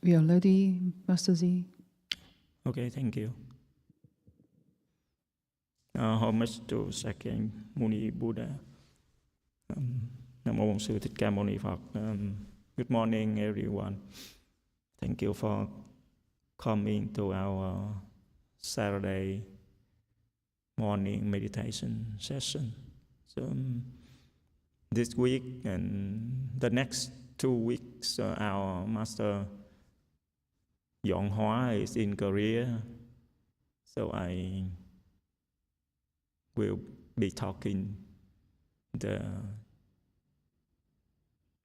We are ready, Master Zhi. Okay, thank you. Homage to Second Muni Buddha. Nam mô Bổn Sư Thích Ca Mâu Ni Phật. Good morning, everyone. Thank you for coming to our Saturday morning meditation session. So this week and the next 2 weeks, our Master Dọn Hóa is in Korea. So I will be talking the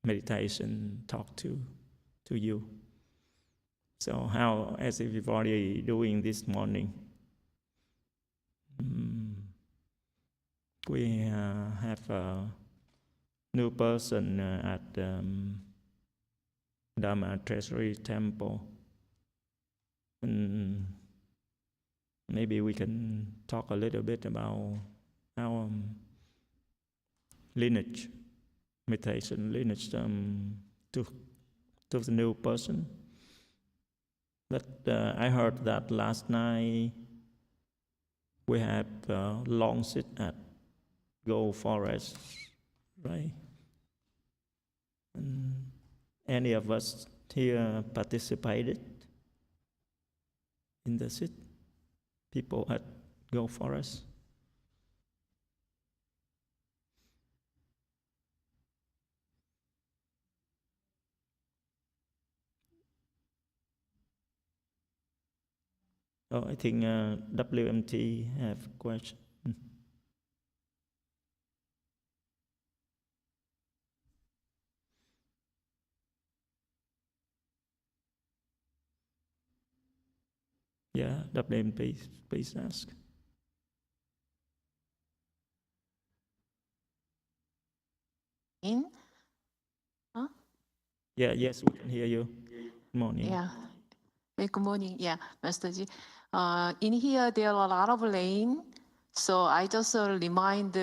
meditation talk to you. So how is everybody doing this morning? We have a new person at Dharma Treasury Temple. And maybe we can talk a little bit about our lineage, meditation lineage to the new person. But I heard that last night we had a long sit at Go Forest, right? And any of us here participated in the sit? People at Go Forest? Oh, I think WMT have a question. Yeah, WMT, please ask. Huh? Yeah, yes, we can hear you. Good morning. Yeah. Good morning. Yeah, Master Ji. In here, there are a lot of rain. So I just remind,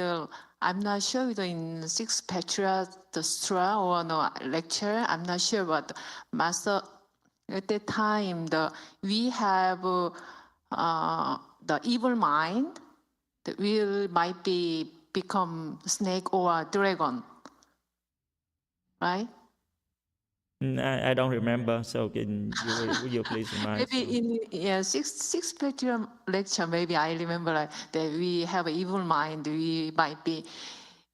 I'm not sure whether in Sixth Petra, the Stra or no lecture, I'm not sure, but Master, at that time, we have the evil mind, the will might become snake or dragon, right? I don't remember, so can you please remind? Maybe in sixth Petra lecture, maybe I remember that we have an evil mind. We might be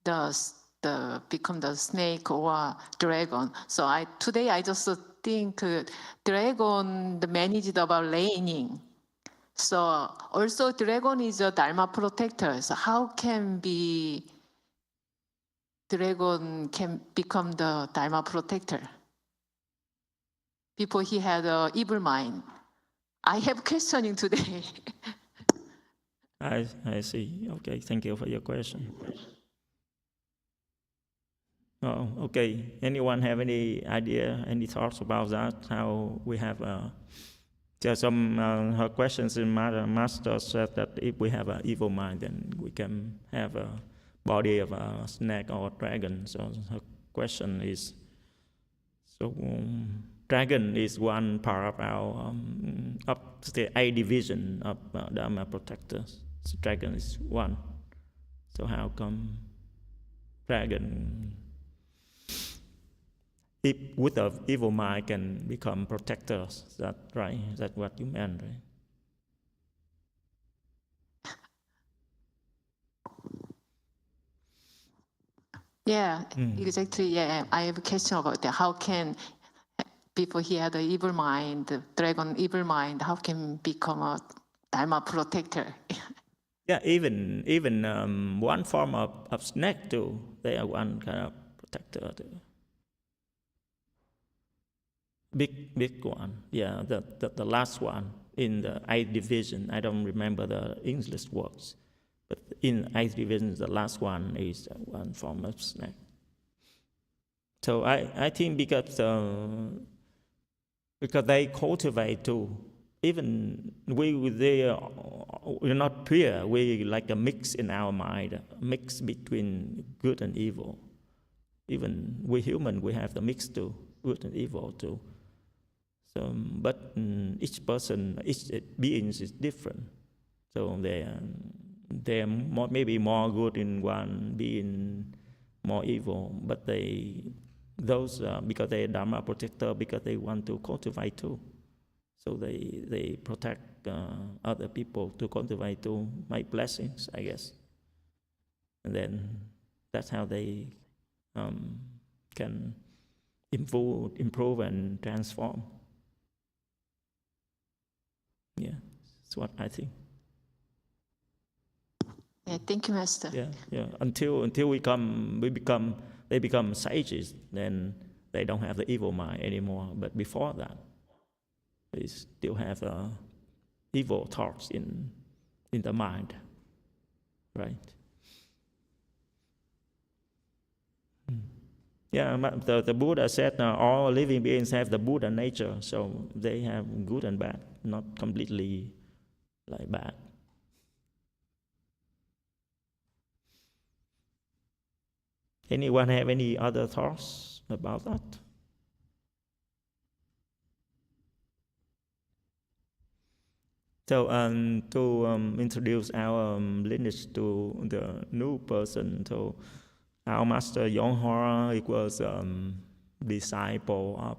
become the snake or dragon. So today I just think dragon managed about raining. So also dragon is a Dharma protector. So how can dragon can become the Dharma protector? Before he had an evil mind. I have questioning today. I see. Okay, thank you for your question. Oh, okay. Anyone have any idea, any thoughts about that? How we have some her questions in Master said that if we have an evil mind, then we can have a body of a snake or a dragon. So her question is, so dragon is one part of our of the A division of Dharma protectors. So dragon is one. So how come dragon, if with an evil mind, can become protectors? Is that right? Is that what you meant, right? Yeah, exactly. Yeah, I have a question about that. How can people he had an evil mind, the dragon evil mind, how can become a Dharma protector? Yeah, even one form of snake too. They are one kind of protector too. Big one. Yeah, the last one in the 8th division. I don't remember the English words, but in 8th division, the last one is one form of snake. So I think because they cultivate too. Even we're not pure. We like a mix in our mind, a mix between good and evil. Even we human, we have the mix too, good and evil too. So, but each person, each being is different. So they are maybe more good in one, being more evil. But those because they are Dharma protector, because they want to cultivate too. So they protect other people to cultivate, to make blessings, I guess. And then that's how they can improve and transform. Yeah, that's what I think. Yeah, thank you, Master. Yeah. Until they become sages, then they don't have the evil mind anymore. But before that, they still have evil thoughts in the mind, right? Yeah, the Buddha said all living beings have the Buddha nature, so they have good and bad, not completely like bad. Anyone have any other thoughts about that? So to introduce our lineage to the new person, so our master Yonghua, it was disciple of.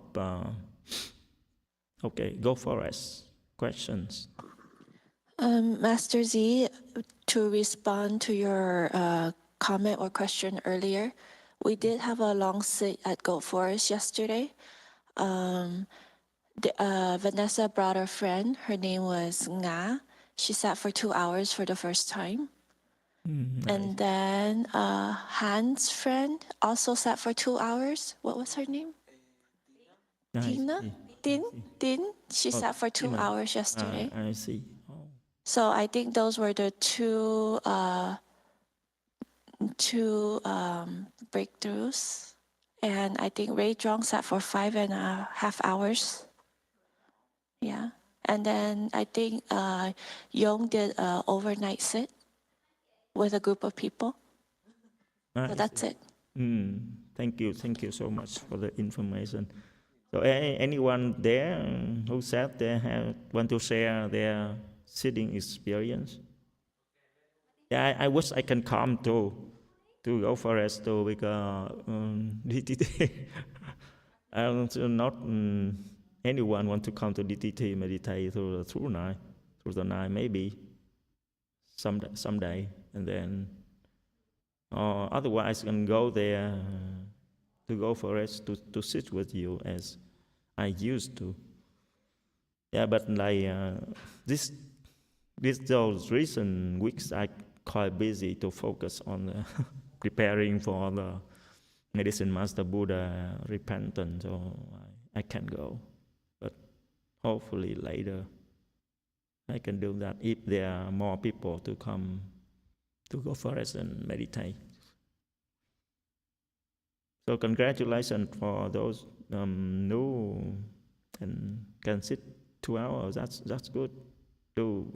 Okay, go for us. Questions. Master Z, to respond to your comment or question earlier, we did have a long sit at Goat Forest yesterday. Vanessa brought a friend. Her name was Nga. She sat for 2 hours for the first time. Nice. And then Han's friend also sat for 2 hours. What was her name? Nice. Tina? Din? She sat for 2 hours yesterday. I see. Oh. So I think those were the two breakthroughs. And I think Ray Zhuang sat for 5.5 hours. Yeah. And then I think Yong did an overnight sit with a group of people. So that's it. Thank you so much for the information. So anyone there who sat there want to share their sitting experience? Yeah, I wish I can come to go for us too, because DTT. I don't not anyone want to come to DTT meditate through the night maybe someday, and then otherwise can go there to go for us to sit with you as I used to. Yeah, but like those recent weeks I quite busy to focus on preparing for the Medicine Master Buddha repentance, so I can't go. But hopefully later I can do that if there are more people to come to go for us and meditate. So congratulations for those new and can sit 2 hours. That's good. Do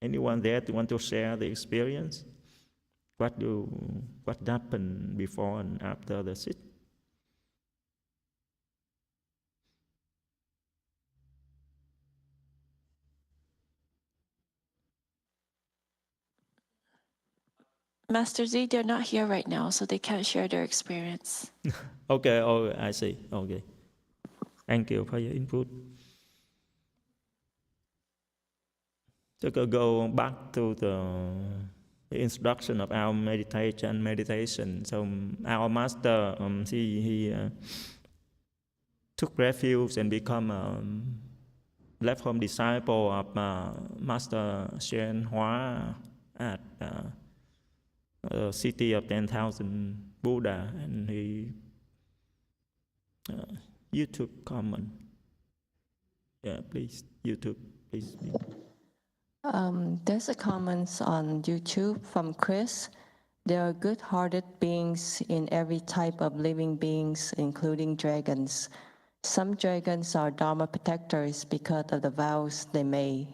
anyone there want to share the experience? What happened before and after the sit? Master Z, they're not here right now, so they can't share their experience. Okay, I see. Okay. Thank you for your input. So go back to the introduction of our meditation. So our master, he took refuge and become left home disciple of Master Xian Zhi at a city of 10,000 Buddha, and he YouTube comment. Yeah, please, YouTube, please. There's a comment on YouTube from Chris. There are good-hearted beings in every type of living beings, including dragons. Some dragons are Dharma protectors because of the vows they made.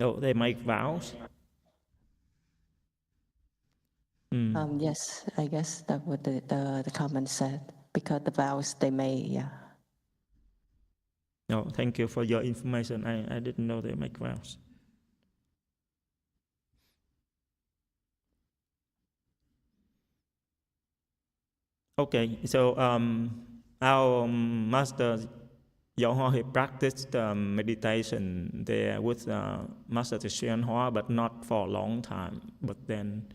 Oh, they make vows? Yes, I guess that's what the comment said. because the vows they made. Yeah. No, thank you for your information. I didn't know they make vows. Okay, so our master Yong Hoa, he practiced meditation there with Master Xian Hoa, but not for a long time. But then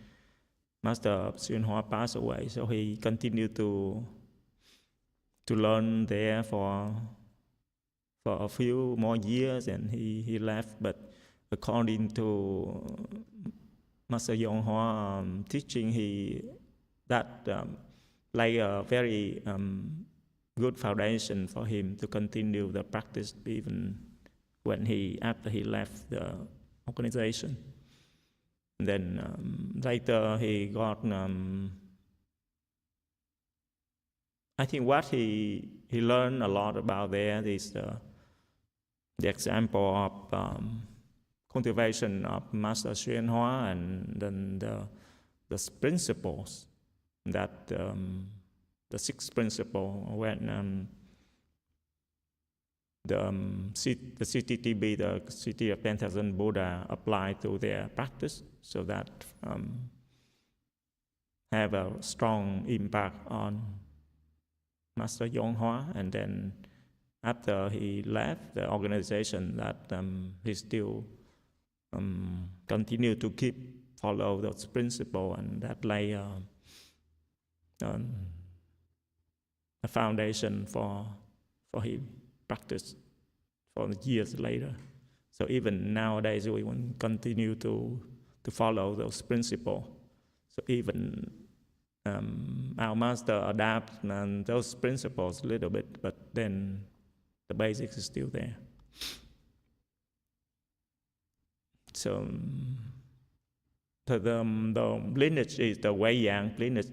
Master Xian Hoa passed away, so he continued to learn there for a few more years, and he left. But according to Master Yong Hoa teaching, that lay a very good foundation for him to continue the practice even when after he left the organization. And then later he got I think what he learned a lot about there is the example of cultivation of Master Xian Hoa, and then the principles that the sixth principle when the CTTB, the City of 10,000 Buddha, apply to their practice, so that have a strong impact on Master Yong Hoa. And then after he left the organization, that he still continue to follow those principles, and that lay a foundation for him practice for years later. So even nowadays we want to continue to follow those principles. So even our master adapts those principles a little bit, but then the basics is still there. So the lineage is the Wei Yang lineage.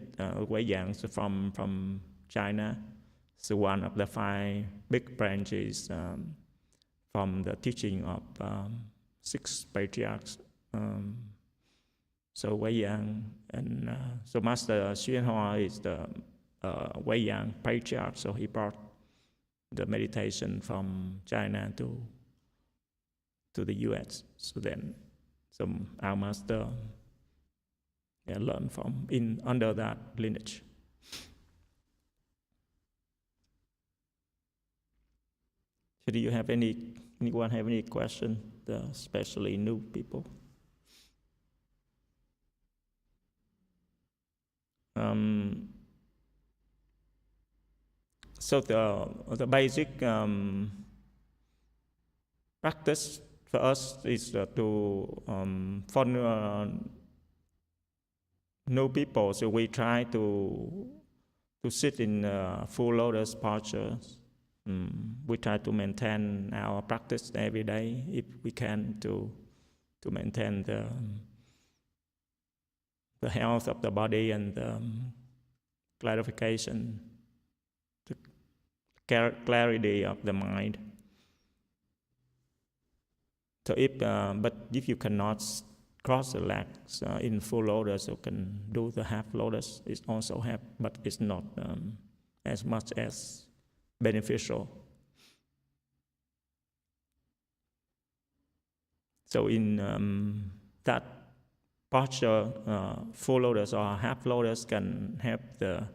Wei Yang from China. So one of the 5 big branches from the teaching of 6 patriarchs. So Wei Yang, and so Master Xian Hoa is the Wei Yang patriarch. So he brought the meditation from China to the U.S. So then, our master learned from under that lineage. So do you have anyone have any question, especially new people? So the basic practice for us is for new people. So we try to sit in full lotus posture. We try to maintain our practice every day if we can to maintain the health of the body and the clarification, the clarity of the mind. So but if you cannot cross the legs in full lotus, you can do the half lotus. It's also half, but it's not as much as beneficial. So in that posture, full lotus or half lotus can help the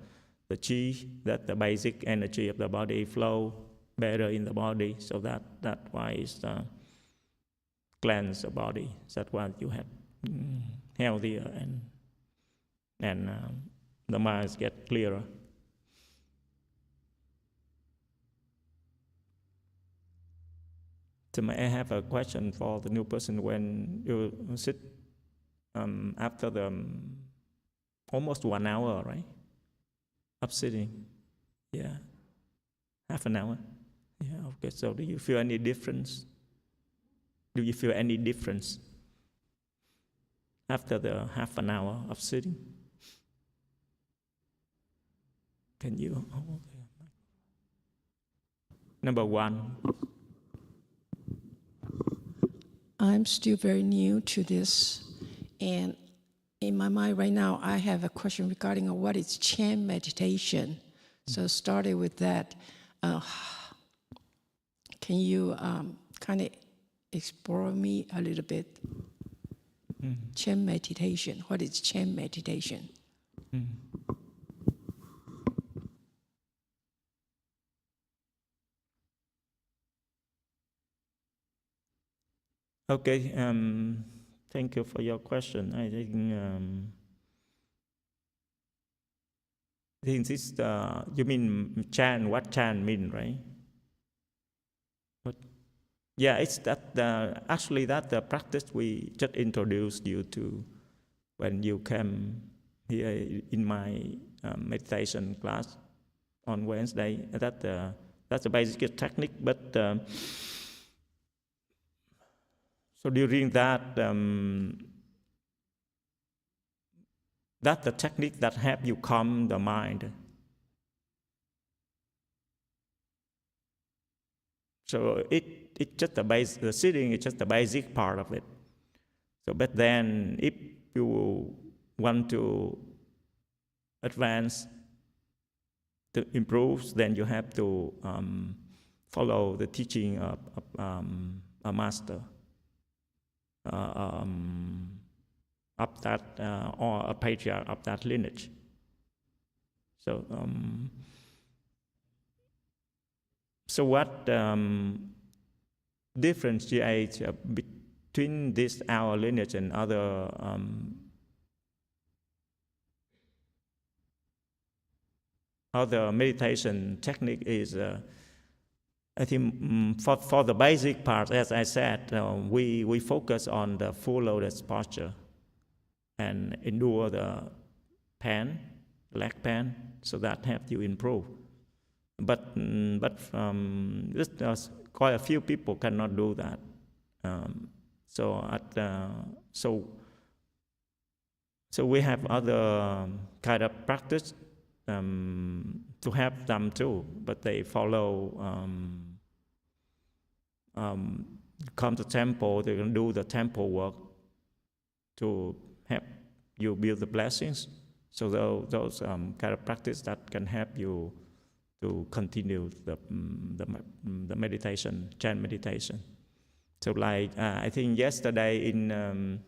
chi, that the basic energy of the body flow better in the body. So that why it's cleanse the body. That's why you have healthier and the minds get clearer. So may I have a question for the new person? When you sit after the almost 1 hour, right, of sitting, yeah, half an hour, yeah, okay. So do you feel any difference? Do you feel any difference after the half an hour of sitting? Can you? Number 1. I'm still very new to this, and in my mind right now, I have a question regarding what is Chan meditation. So starting with that, can you kind of explore me a little bit? Chen meditation. What is Chen meditation? Okay, thank you for your question. I think this, you mean Chan, what Chan mean, right? What? Yeah, it's that, actually that the practice we just introduced you to when you came here in my meditation class on Wednesday. That's a basic technique, but so during that, that's the technique that help you calm the mind. So it's just the sitting is just the basic part of it. So, but then if you want to advance, to improve, then you have to follow the teaching of a master. Of that or a patriarch of that lineage. So, so what differentiates between this our lineage and other meditation technique is, I think for the basic part, as I said, we focus on the full lotus posture and endure the pain, leg pain, so that helps you improve. But quite a few people cannot do that. So we have other kind of practice to help them too, but they follow. Come to temple, they can do the temple work to help you build the blessings. So those kind of practice that can help you to continue the meditation, Chan meditation. So like I think yesterday in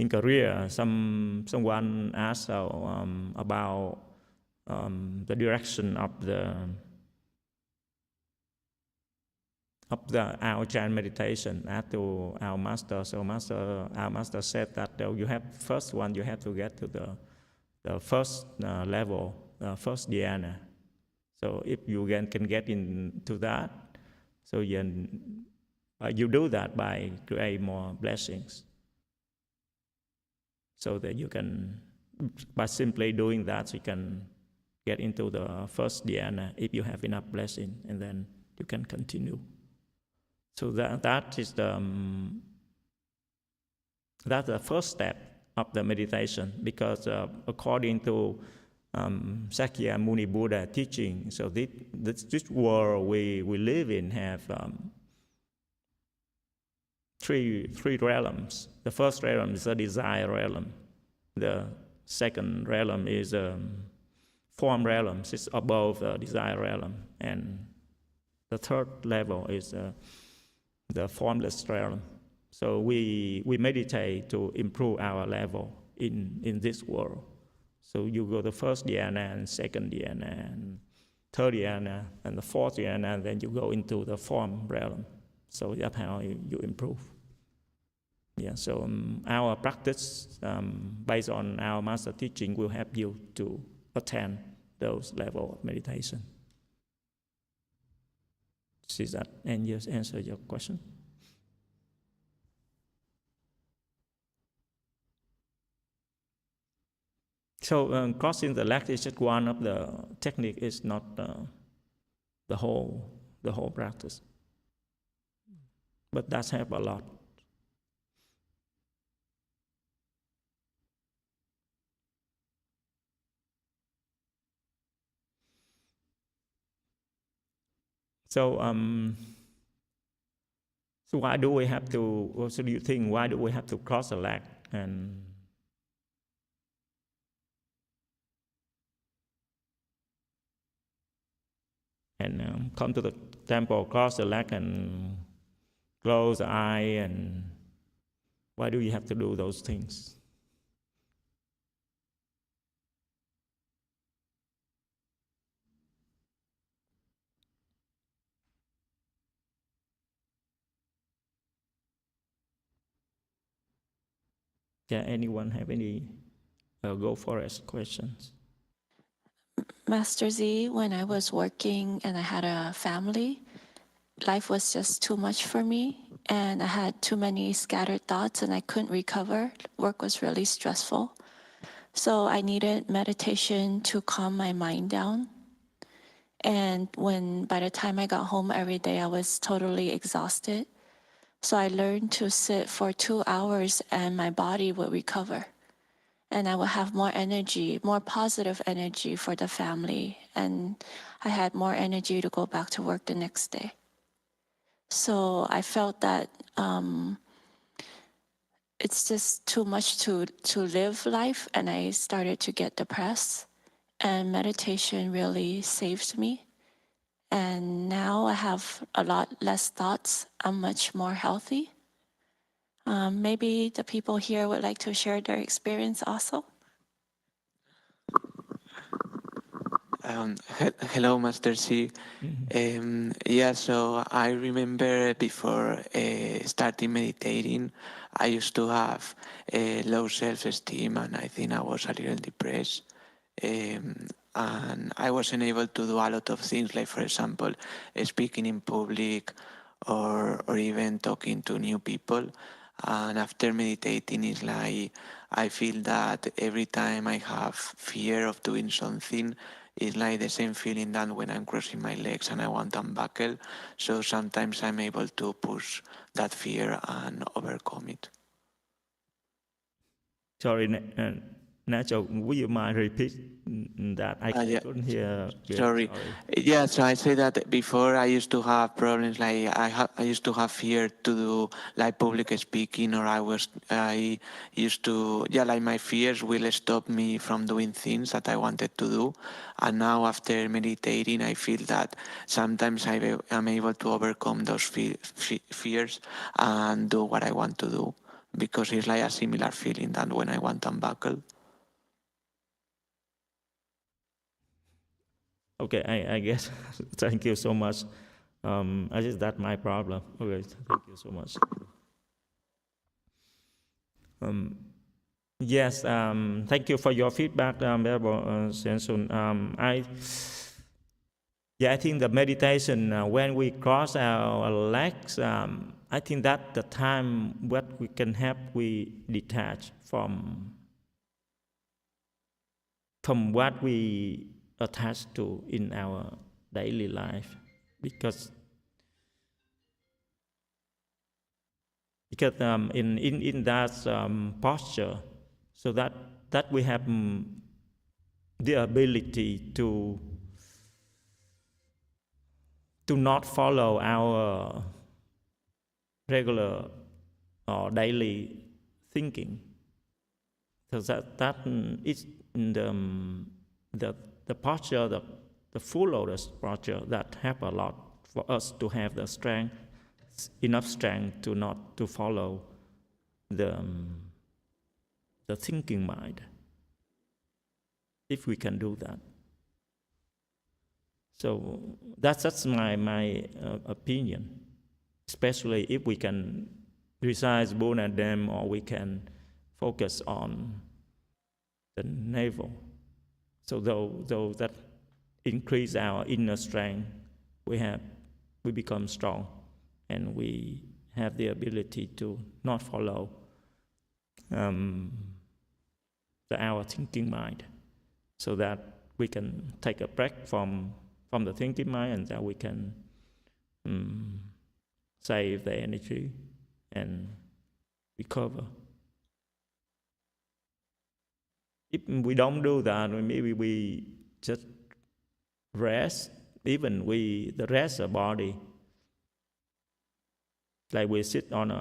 Korea, someone asked about the direction of our Chan meditation to our master. So our master said that you have you have to get to the first level, first dhyana. So if you can get into that, so you do that by create more blessings. So that you can, by simply doing that, you can get into the first dhyana if you have enough blessing, and then you can continue. So that is that's the first step of the meditation, because according to Sakya Muni Buddha teaching, so this world we live in have three realms. The first realm is the desire realm. The second realm is form realm. It's above the desire realm, and the third level is the formless realm. So we meditate to improve our level in this world. So you go to first dhyana and second dhyana and third dhyana and the fourth dhyana, and then you go into the form realm. So that's how you improve. Yeah. So our practice based on our master teaching will help you to attain those levels of meditation. See that and just answer your question. So crossing the leg is just one of the technique. Is not the whole practice, but that's help a lot. So so why do we have to? So do you think why do we have to cross the leg? And and come to the temple, cross the leg and close the eye. And why do you have to do those things? Yeah, anyone have any go for it questions? Master Z, when I was working and I had a family, life was just too much for me. And I had too many scattered thoughts and I couldn't recover. Work was really stressful. So I needed meditation to calm my mind down. And by the time I got home every day, I was totally exhausted. So I learned to sit for 2 hours and my body would recover. And I would have more energy, more positive energy for the family. And I had more energy to go back to work the next day. So I felt that it's just too much to live life, and I started to get depressed. And meditation really saved me. And now I have a lot less thoughts. I'm much more healthy. Maybe the people here would like to share their experience also. Hello, Master C. Yeah, so I remember before starting meditating, I used to have low self-esteem, and I think I was a little depressed. And I wasn't able to do a lot of things, like, for example, speaking in public or even talking to new people. And after meditating, it's like I feel that every time I have fear of doing something, it's like the same feeling that when I'm crossing my legs and I want to unbuckle. So sometimes I'm able to push that fear and overcome it. Sorry, Nacho, would you mind repeat that? I Yeah. couldn't hear. Sorry. Yeah, so I say that before I used to have problems, like I used to have fear to do like public speaking, or I used to, yeah, like my fears will stop me from doing things that I wanted to do. And now after meditating, I feel that sometimes I'm able to overcome those fears and do what I want to do, because it's like a similar feeling than when I want to unbuckle. Okay, I guess. Thank you so much. I guess that's my problem. Okay, thank you so much. Yes, thank you for your feedback, Venerable Xian Zhi. I think the meditation, when we cross our legs, I think that the time what we can have, we detach from what we attach to in our daily life, because in that posture, so that we have the ability to not follow our regular or daily thinking. So that is the posture, the full lotus posture, that help a lot for us to have the strength, enough strength to not to follow the thinking mind, if we can do that. So that's my opinion, especially if we can recite Buddha Dhamma, or we can focus on the navel. So though that increase our inner strength, we become strong, and we have the ability to not follow our thinking mind, so that we can take a break from the thinking mind, and that we can save the energy and recover. If we don't do that, maybe we just rest, even the rest of body, like we sit on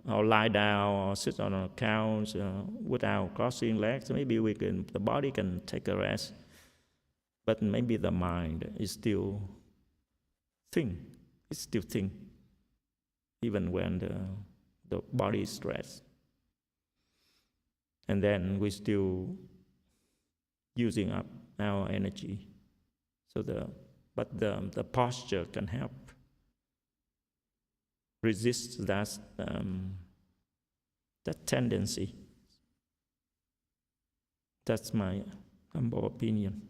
or lie down or sit on a couch without crossing legs, maybe the body can take a rest, but maybe the mind is still think. It still think, even when the body is stressed. And then we still using up our energy. So the posture can help resist that tendency. That's my humble opinion.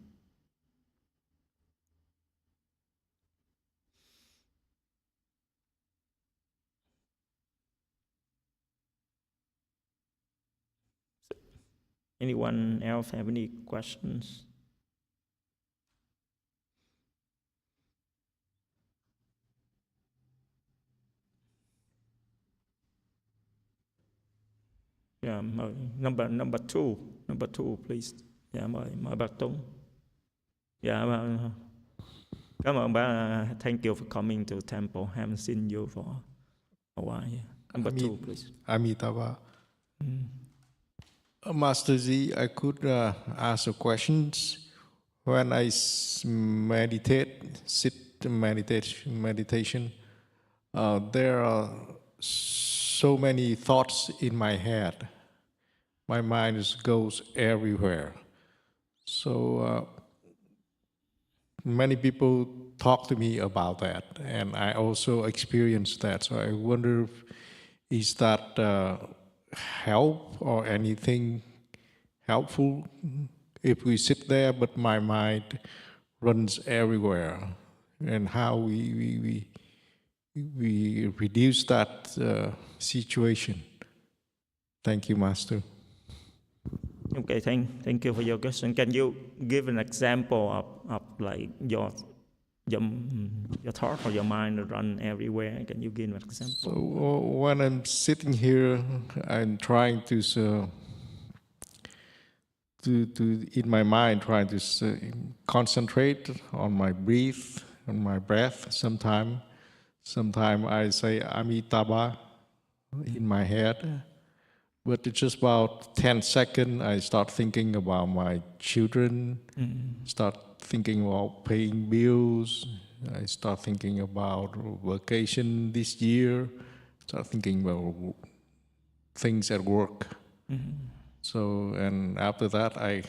Anyone else have any questions? Yeah, number two, please. Dạ, mời bác Tuấn. Dạ, cảm ơn bác. Thank you for coming to temple. Haven't seen you for a while. Yeah. Number two, please. Amitabha. Master Zhi, I could ask a question. When I meditation, there are so many thoughts in my head. My mind goes everywhere. So many people talk to me about that, and I also experienced that. So I wonder, is that help or anything helpful if we sit there, but my mind runs everywhere, and how we reduce that situation? Thank you, Master. Okay, thank you for your question. Can you give an example of like your thought or your mind run everywhere? Can you give an example? So when I'm sitting here, I'm trying to in my mind, trying to concentrate on my breath. Sometimes I say Amitabha in my head. But it's just about 10 seconds, I start thinking about my children, start thinking about paying bills, I start thinking about vacation this year, start thinking about things at work. So, and after that, I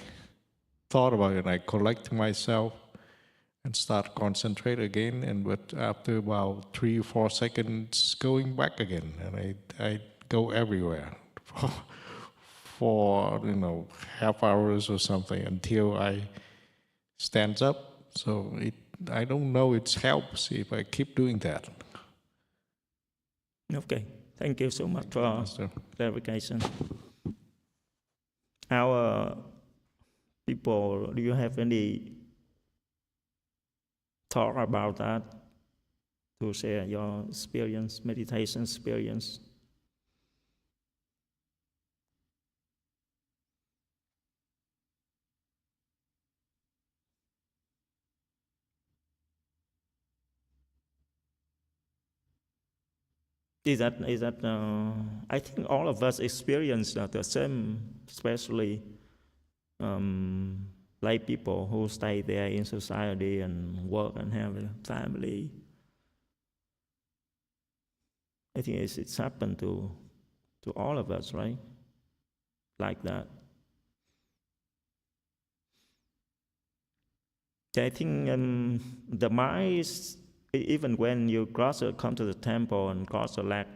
thought about it, I collect myself and start concentrate again, but after about 3 or 4 seconds, going back again, and I go everywhere. For half hours or something until I stand up. So I don't know it helps if I keep doing that. Okay, thank you so much for clarification. Our people, do you have any thought about that to share your experience, meditation experience? Is that I think all of us experience the same, especially lay people who stay there in society and work and have a family. I think it's happened to all of us, right? Like that. I think the mind is, even when you come to the temple and cross the leg,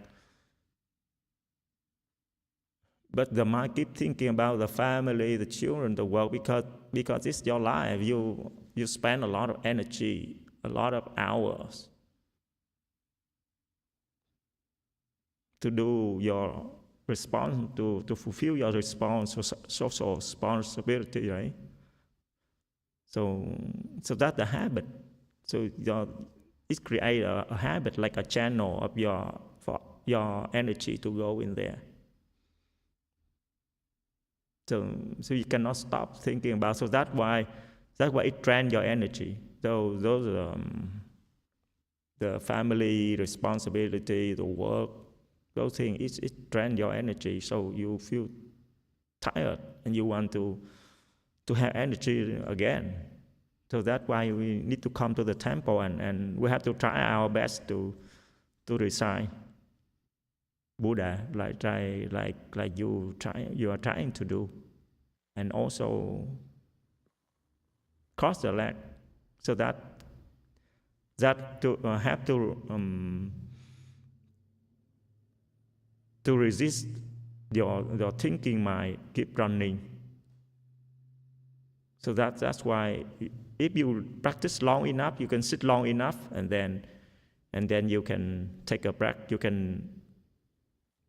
but the mind keep thinking about the family, the children, the work, because it's your life. You spend a lot of energy, a lot of hours to do your response, to fulfill your social responsibility, right? So that's the habit. So it creates a habit, like a channel of for your energy to go in there. So you cannot stop thinking about. So that's why it drains your energy. So those the family responsibility, the work, those things, it drains your energy. So you feel tired and you want to have energy again So that's why we need to come to the temple, and we have to try our best to recite Buddha, like you are trying to do, and also cross the leg, so that to have to resist your thinking mind keep running. So that's why if you practice long enough, you can sit long enough, and then you can take a break. You can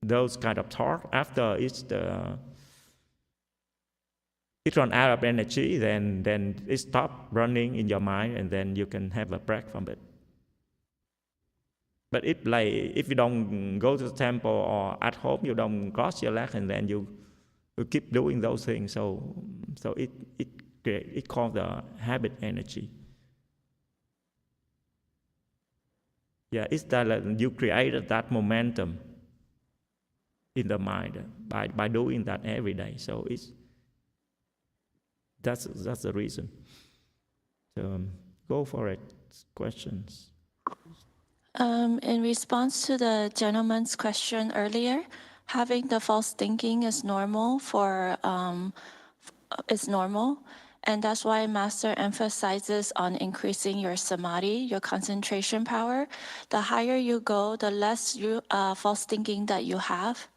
those kind of thought after it run out of energy, then it stop running in your mind, and then you can have a break from it. But if you don't go to the temple or at home, you don't cross your leg, and then you keep doing those things, so it called the habit energy. Yeah, it's that you created that momentum in the mind by doing that every day. So that's the reason. So go for it. Questions. In response to the gentleman's question earlier, having the false thinking is normal and that's why Master emphasizes on increasing your samadhi, your concentration power. The higher you go, the less false thinking that you have.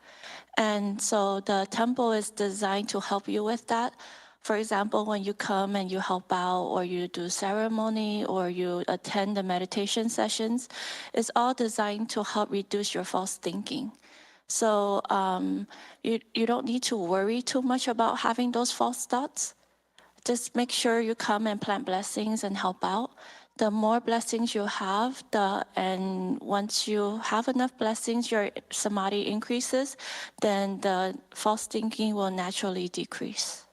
And so the temple is designed to help you with that. For example, when you come and you help out, or you do ceremony, or you attend the meditation sessions, it's all designed to help reduce your false thinking. So you don't need to worry too much about having those false thoughts. Just make sure you come and plant blessings and help out. The more blessings you have, and once you have enough blessings, your samadhi increases, then the false thinking will naturally decrease.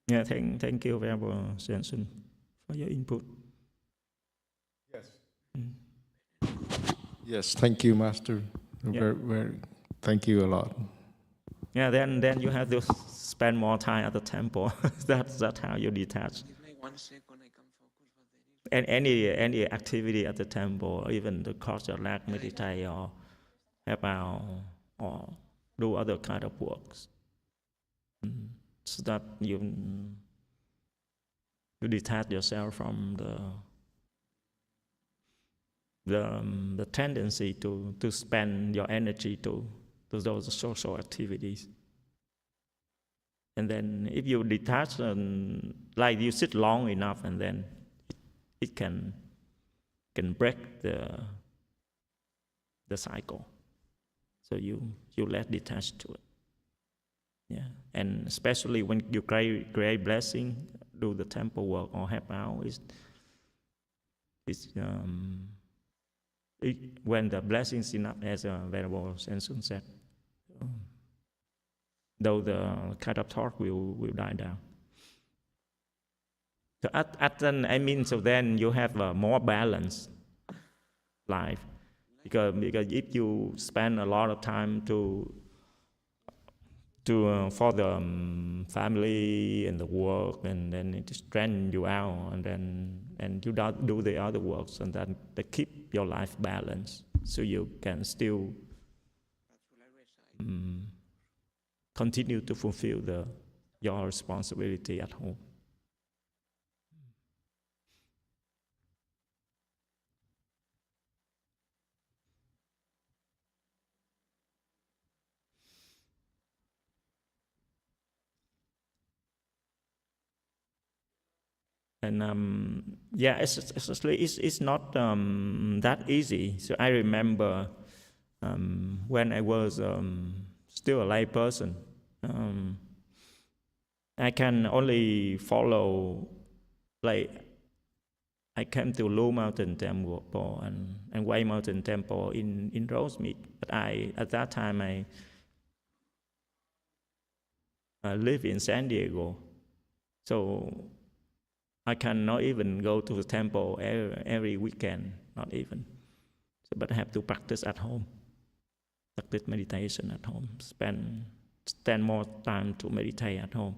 Yeah, thank you very much, Xian Zhi, for your input. Yes. Yes, thank you, Master. Yeah. Very, thank you a lot. Yeah, then you have to spend more time at the temple. that's how you detach. And any activity at the temple, or even the cross your leg, meditate, or help out, or do other kind of works, so that you detach yourself from the tendency to spend your energy to those social activities. And then if you detach, like you sit long enough, and then it can break the cycle. So you let detach to it. Yeah, and especially when you create blessing, do the temple work or help out, when the blessings enough, as Venerable Xian Zhi said, though the kind of thought will die down. So so then you have a more balanced life, because if you spend a lot of time for the family and the work, and then it strains you out, and you don't do the other works, and then they keep your life balanced, so you can still continue to fulfill your responsibility at home. And yeah, it's not that easy. So I remember when I was still a lay person, I can only follow, like, I came to Blue Mountain Temple and White Mountain Temple in Rosemead. But at that time I live in San Diego, so I cannot even go to the temple every weekend, not even. So, but I have to practice at home. practice meditation at home. Spend more time to meditate at home.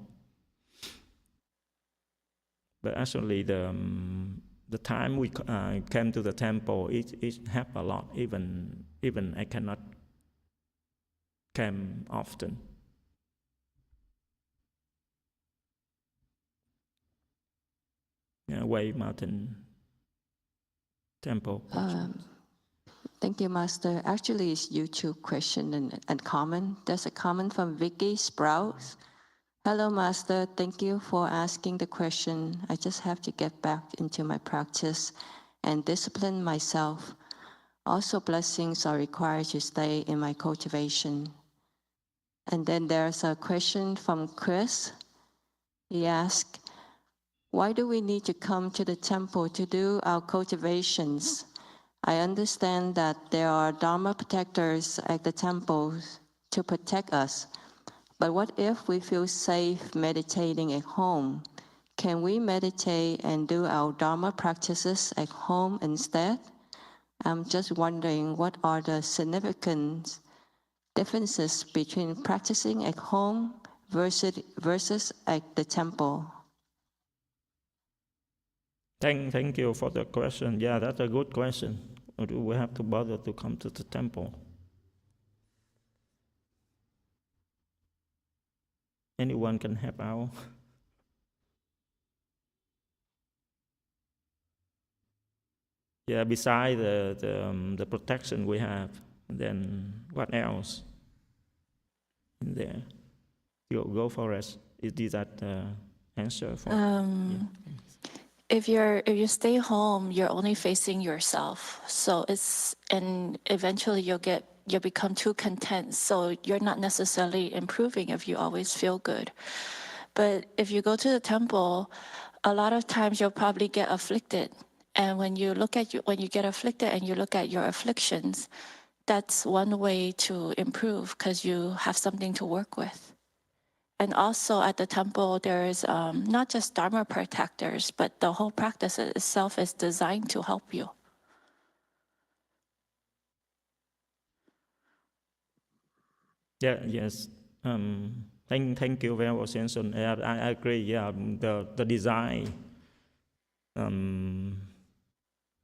But actually, the time we came to the temple, it helped a lot. Even I cannot come often. Way Mountain Temple. Thank you, Master. Actually, it's YouTube question and comment. There's a comment from Vicky Sprouse. Hello, Master. Thank you for asking the question. I just have to get back into my practice and discipline myself. Also, blessings are required to stay in my cultivation. And then there's a question from Chris. He asked, why do we need to come to the temple to do our cultivations? I understand that there are Dharma protectors at the temples to protect us. But what if we feel safe meditating at home? Can we meditate and do our Dharma practices at home instead? I'm just wondering, what are the significant differences between practicing at home versus at the temple? Thank you for the question. Yeah, that's a good question. Or do we have to bother to come to the temple? Anyone can help out? Yeah, besides the protection we have, then what else in there? Go for it. Is that answer for? If you stay home, you're only facing yourself. So and eventually you'll become too content. So you're not necessarily improving if you always feel good. But if you go to the temple, a lot of times you'll probably get afflicted. And when you get afflicted and you look at your afflictions, that's one way to improve because you have something to work with. And also at the temple, there is not just Dharma protectors, but the whole practice itself is designed to help you. Yeah, yes. Thank you very much, Xian Zhi. Yeah, I agree. Yeah, the design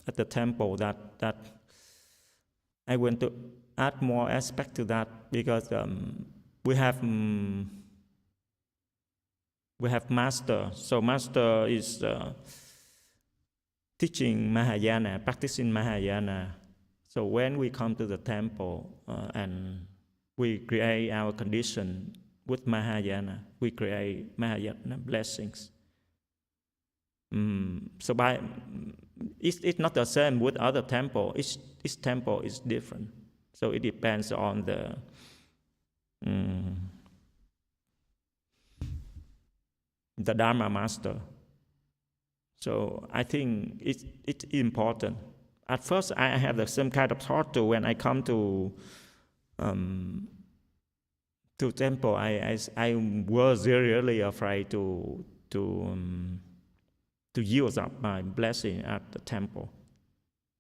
at the temple that I want to add more aspect to that because we have master. So master is teaching Mahayana, practicing Mahayana. So when we come to the temple and we create our condition with Mahayana, we create Mahayana blessings. So it's not the same with other temple. Each temple is different. So it depends on the Dharma master. So I think it's important. At first, I have the same kind of thought too. When I come to temple, I was really afraid to use up my blessing at the temple.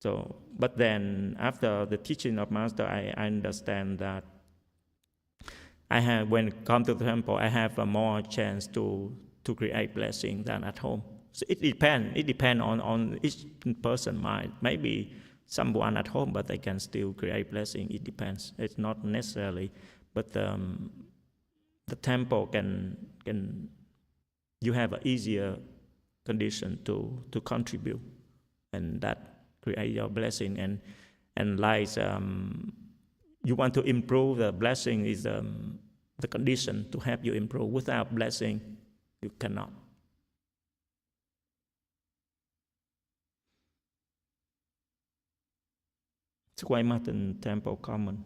So, but then after the teaching of master, I understand that when I come to the temple, I have a more chance to create blessing than at home. So it depends on each person mind. Maybe someone at home, but they can still create blessing. It depends. It's not necessarily, but the temple can you have an easier condition to contribute, and that create your blessing. And like you want to improve, the blessing is the condition to help you improve. Without blessing, you cannot. White Mountain Temple comment.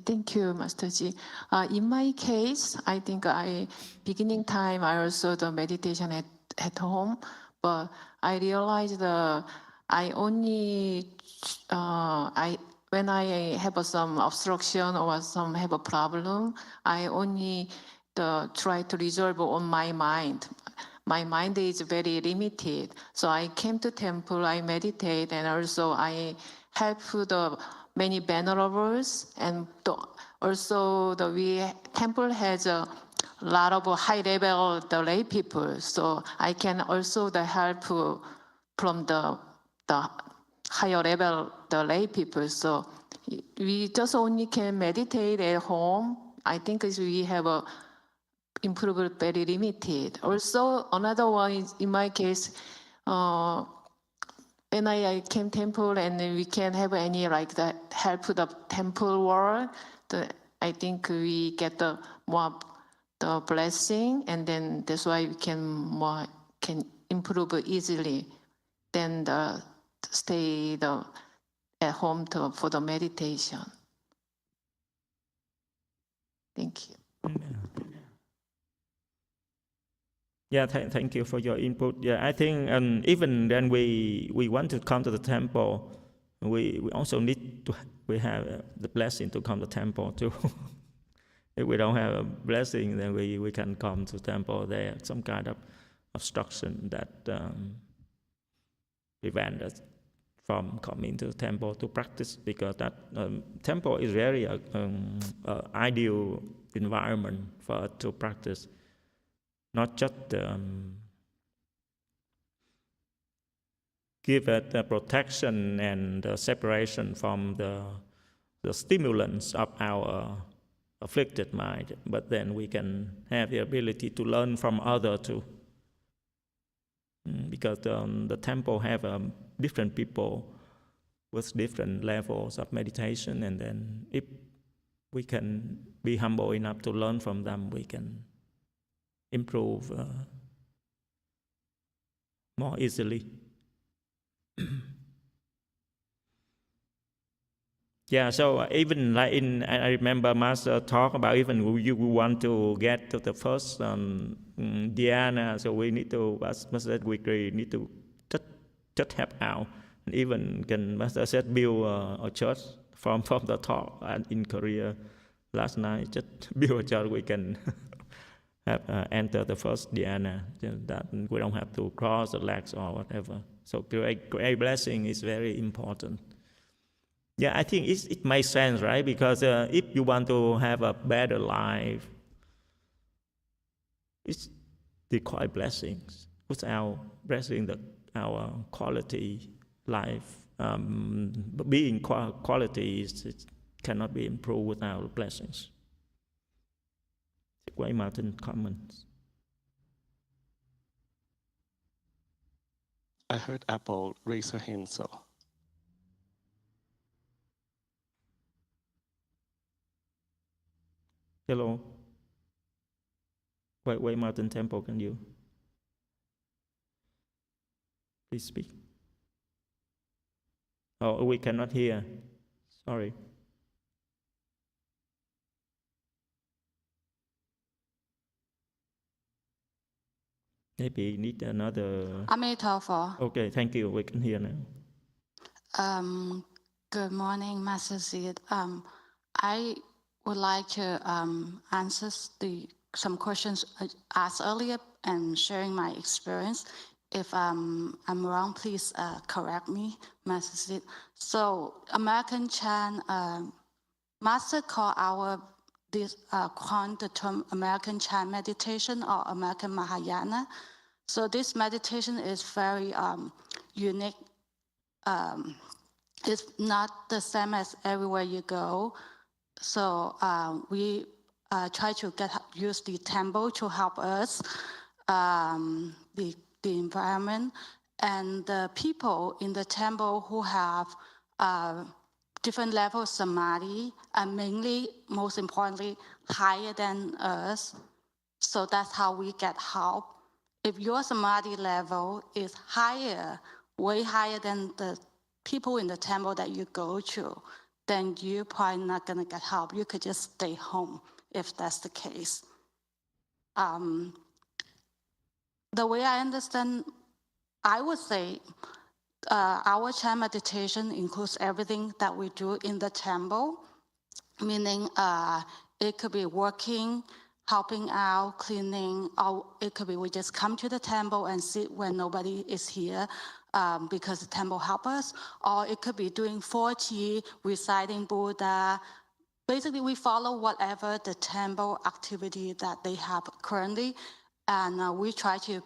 Thank you, Master Ji. In my case, I think beginning time I also do meditation at home, but I realized I only when I have some obstruction or have a problem, I only try to resolve on my mind. My mind is very limited. So I came to temple, I meditate, and also I help many venerables, and also the temple has a lot of high level the lay people. So I can also the help from the higher level the lay people. So we just only can meditate at home. I think we have a improvement very limited. Also, another one is in my case, when I came temple and we can have any like that help the temple world, I think we get the more the blessing, and then that's why we can improve easily than the stay at home for the meditation. Thank you. Yeah, thank you for your input. Yeah, I think even when we want to come to the temple, we also need to have the blessing to come to the temple too. If we don't have a blessing, then we can come to the temple. There some kind of obstruction that prevent us from coming to the temple to practice, because that temple is very ideal environment for us to practice. Not just give it the protection and the separation from the stimulants of our afflicted mind, but then we can have the ability to learn from others too. Because the temple have different people with different levels of meditation, and then if we can be humble enough to learn from them, we can improve more easily. Yeah, so even like I remember Master talk about even you want to get to the first dhyana, so we need to, as Master said, we need to just help out. And even can Master said build a church from the talk in Korea last night, just build a church we can have enter the first dhyana, that we don't have to cross the legs or whatever. So great blessing is very important. Yeah, I think it makes sense, right? Because if you want to have a better life, it's require blessings. Without blessing our quality life, being quality it cannot be improved without blessings. Quay Martin comments. I heard Apple raise her hand, so. Hello. Wait, Martin Temple, can you please speak? Oh, we cannot hear. Sorry. Maybe need another. Emitofuo. Okay, thank you. We can hear now. Good morning, Master Sid. I would like to answer some questions asked earlier and sharing my experience. If I'm wrong, please correct me, Master Sid. So American Chan, Master call the term American Chan meditation or American Mahayana. So this meditation is very unique. It's not the same as everywhere you go. So we try to use the temple to help us, the environment, and the people in the temple who have different levels of samadhi, and mainly, most importantly, higher than us. So that's how we get help. If your samadhi level is higher, way higher than the people in the temple that you go to, then you're probably not going to get help. You could just stay home if that's the case. The way I understand, I would say our Chan meditation includes everything that we do in the temple, meaning it could be working, helping out, cleaning, or it could be we just come to the temple and sit when nobody is here. because the temple help us, or it could be doing 4G, reciting Buddha. Basically, we follow whatever the temple activity that they have currently, and we try to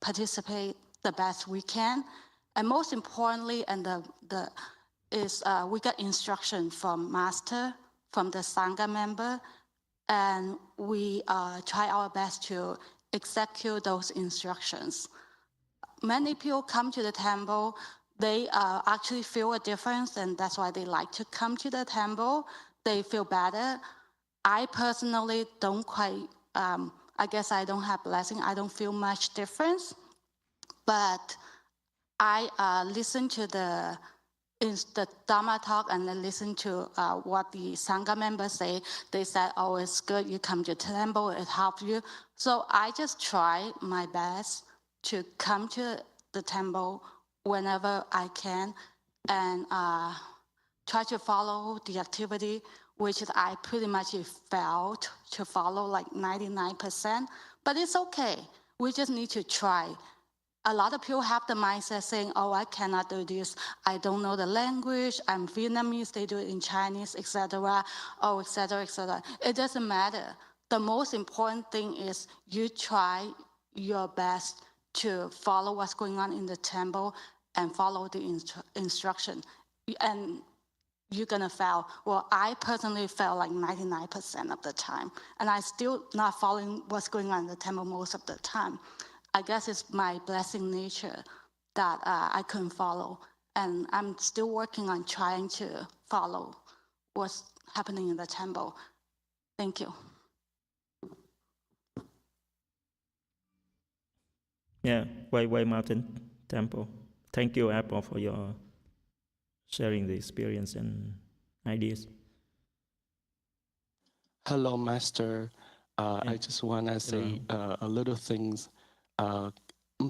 participate the best we can. And most importantly, we get instruction from master, from the Sangha member, and we try our best to execute those instructions. Many people come to the temple, they actually feel a difference, and that's why they like to come to the temple. They feel better. I personally don't quite, I guess I don't have blessing. I don't feel much difference, but I listen to the Dharma talk and then listen to what the Sangha members say. They said, oh, it's good, you come to the temple, it helps you. So I just try my best to come to the temple whenever I can and try to follow the activity, which I pretty much failed to follow like 99%, but it's okay. We just need to try. A lot of people have the mindset saying, oh, I cannot do this. I don't know the language. I'm Vietnamese. They do it in Chinese, etc. Oh, etc., etc. It doesn't matter. The most important thing is you try your best to follow what's going on in the temple and follow the instruction. And you're gonna fail. Well, I personally fail like 99% of the time. And I still not following what's going on in the temple most of the time. I guess it's my blessing nature that I couldn't follow. And I'm still working on trying to follow what's happening in the temple. Thank you. Yeah, Way Mountain Temple. Thank you, Apple, for your sharing the experience and ideas. Hello, Master. I just want to say a little things.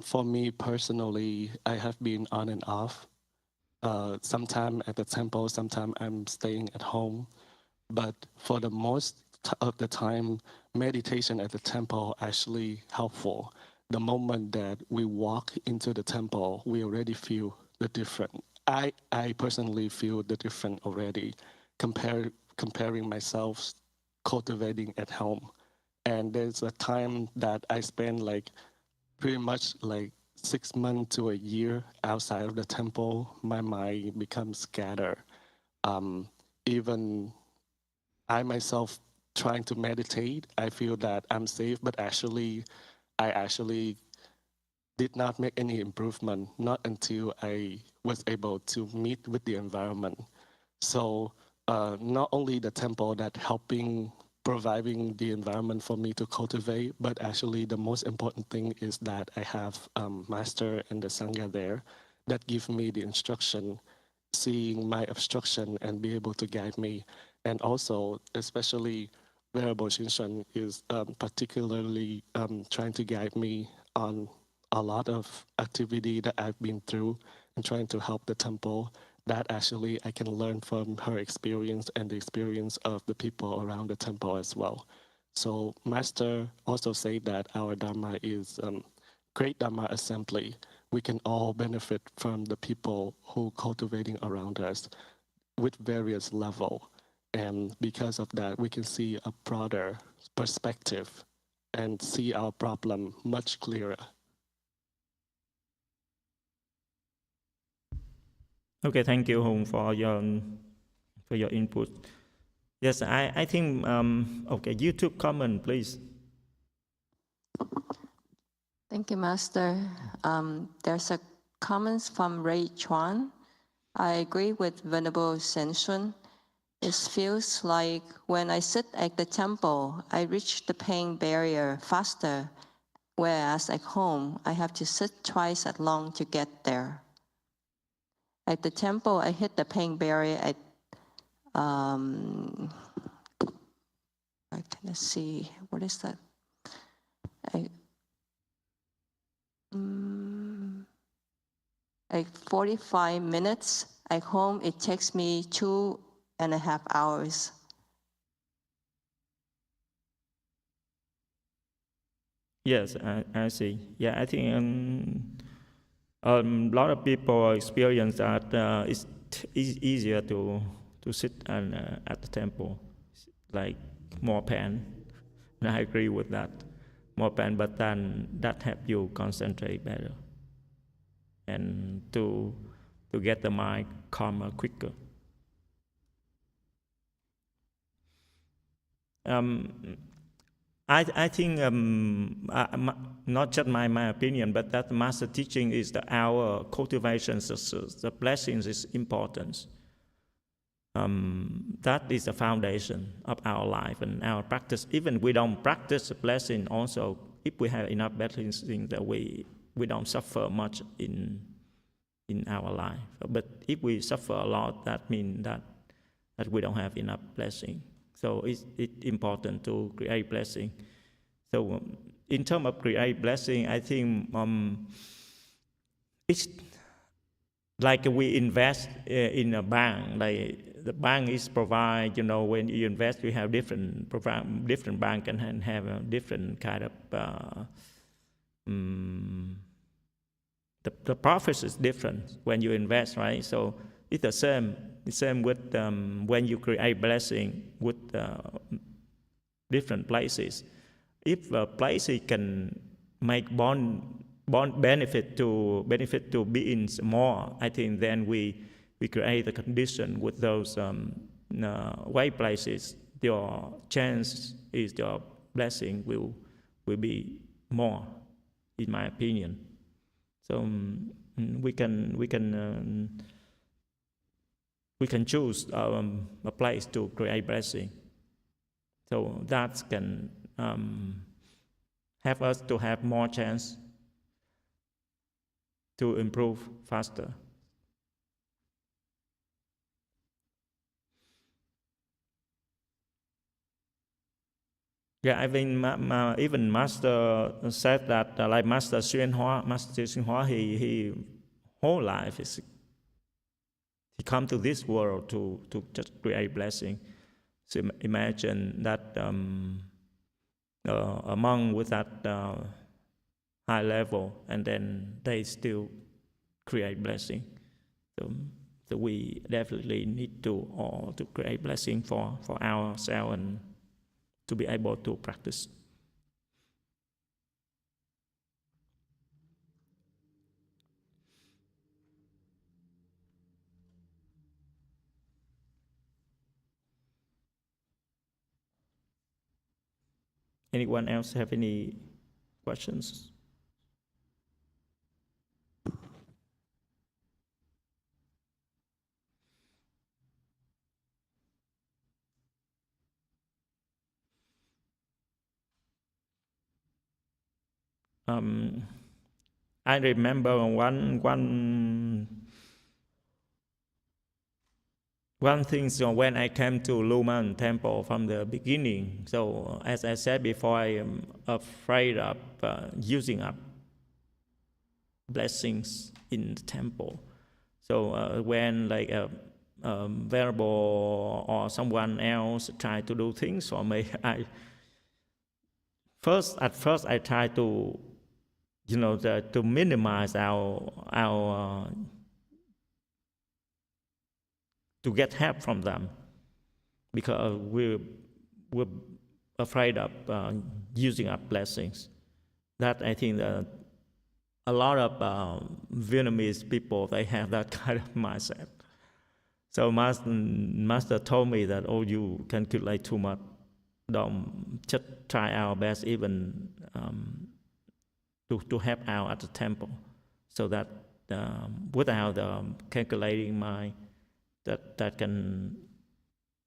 For me personally, I have been on and off. Sometime at the temple, sometime I'm staying at home. But for the most of the time, meditation at the temple actually helpful. The moment that we walk into the temple, we already feel the difference. I personally feel the difference already, comparing myself cultivating at home. And there's a time that I spend like pretty much like 6 months to a year outside of the temple. My mind becomes scattered. Even I myself trying to meditate, I feel that I'm safe, but I actually did not make any improvement, not until I was able to meet with the environment. So not only the temple that providing the environment for me to cultivate, but actually the most important thing is that I have Master and the Sangha there that give me the instruction, seeing my obstruction and be able to guide me. And also, especially Venerable Shinshun is particularly trying to guide me on a lot of activity that I've been through and trying to help the temple, that actually I can learn from her experience and the experience of the people around the temple as well. So Master also said that our Dharma is great Dharma assembly. We can all benefit from the people who cultivating around us with various level. And because of that, we can see a broader perspective and see our problem much clearer. Okay, thank you, Hùng, for your input. Yes, I think, okay, YouTube comment, please. Thank you, Master. There's a comment from Ray Chuan. I agree with Venerable Senshun. It feels like when I sit at the temple, I reach the pain barrier faster, whereas at home, I have to sit twice as long to get there. At the temple, I hit the pain barrier at, let's see, what is that? Like 45 minutes. At home, it takes me 2.5 hours. Yes, I see. Yeah, I think A lot of people experience that it's easier to sit at the temple, like more pain. And I agree with that, more pain, but then that helps you concentrate better and to get the mind calmer quicker. I think not just my opinion, but that master teaching is that our cultivation, the blessings is important. That is the foundation of our life and our practice. Even we don't practice the blessing, also if we have enough blessings, that we don't suffer much in our life. But if we suffer a lot, that means that we don't have enough blessing. So it's important to create blessing. So in terms of create blessing, I think it's like we invest in a bank. Like the bank is provide, when you invest, you have different program, different bank can have a different kind of the profits is different when you invest, right? So it's the same with when you create blessing with different places. If a place can make bond benefit to beings more, I think then we create the condition with those way places. Your chance is your blessing will be more, in my opinion. So we can choose a place to create blessing. So that can help us to have more chance to improve faster. Yeah, I think even Master said that, like Master Xian Hua, he whole life is he come to this world to just create blessing. So imagine that a monk with that high level, and then they still create blessing. So we definitely need to create blessing for ourselves and to be able to practice. Anyone else have any questions? I remember one thing. So when I came to Luman Temple from the beginning, so as I said before, I am afraid of using up blessings in the temple. So when like a venerable or someone else try to do things for me, at first I try to to minimize our to get help from them, because we're afraid of using up blessings. That I think that a lot of Vietnamese people, they have that kind of mindset. So Master told me that, you calculate too much. Don't just try our best, even to help out at the temple, so that without calculating mind, that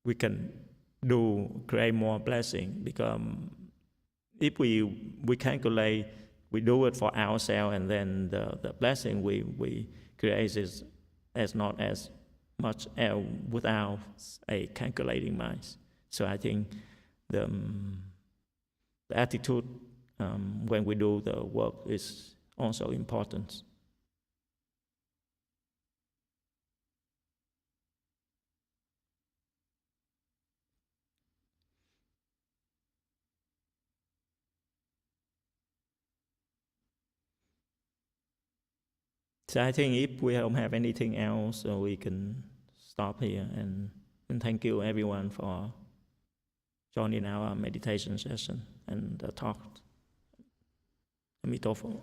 we can create more blessing. Because if we calculate, we do it for ourselves, and then the blessing we create is not as much without a calculating mind. So I think the attitude when we do the work is also important. So I think if we don't have anything else, so we can stop here, and thank you everyone for joining our meditation session and the talk. Emitofuo.